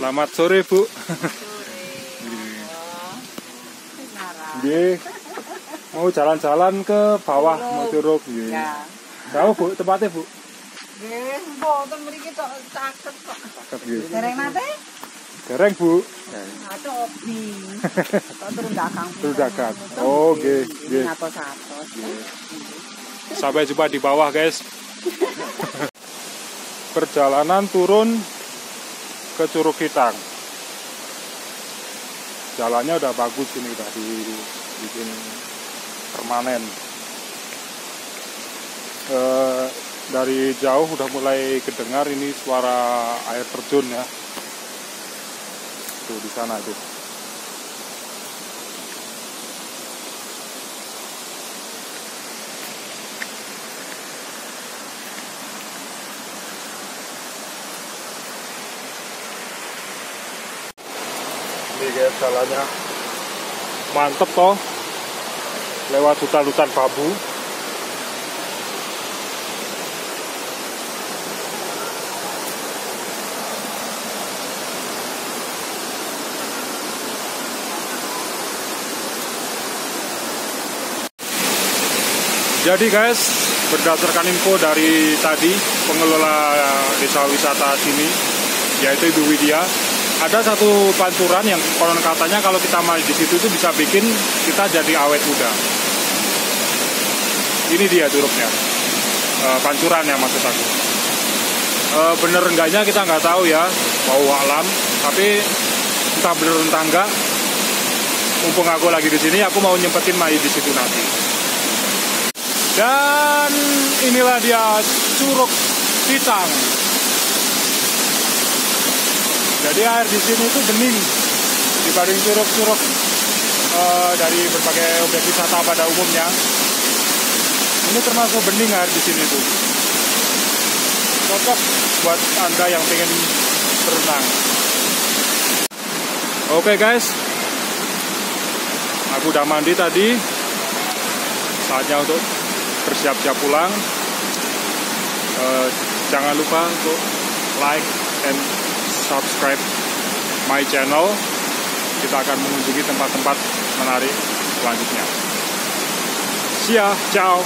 Selamat sore, Bu. Nggih. Mau jalan-jalan ke bawah mau curug nggih. Ya. Tahu, Bu, tempatnya, Bu? Nggih, mboten mriki tok caket kok. Caket nggih. Dereng nate? Dereng, Bu. Ada obi. Tok turun dagang. Turun dagang. Oh, nggih, nggih. Atos-atos. Sampai jumpa di bawah, guys. Perjalanan turun ke Curug Kitang. Jalannya udah bagus ini, udah dibikin permanen. Dari jauh udah mulai kedengar ini suara air terjun ya. Tuh di sana tuh. Ini guys jalannya mantep toh, lewat hutan-hutan bambu. Jadi guys, berdasarkan info dari tadi pengelola desa wisata sini, yaitu Ibu Widya, ada satu pancuran yang konon katanya kalau kita main di situ itu bisa bikin kita jadi awet muda. Ini dia curugnya, pancurannya maksud aku. Bener enggaknya kita nggak tahu ya, mau alam. Tapi entah bener entah enggak. Mumpung aku lagi di sini, aku mau nyempetin main di situ nanti. Dan inilah dia Curug Kitang. Jadi air di sini itu bening dibanding curug-curug dari berbagai objek wisata pada umumnya. Ini termasuk bening air di sini tuh. Cocok buat Anda yang pengen berenang. Oke guys, aku udah mandi tadi. Saatnya untuk bersiap-siap pulang. Jangan lupa untuk like and subscribe my channel. Kita akan mengunjungi tempat-tempat menarik selanjutnya. See ya, ciao.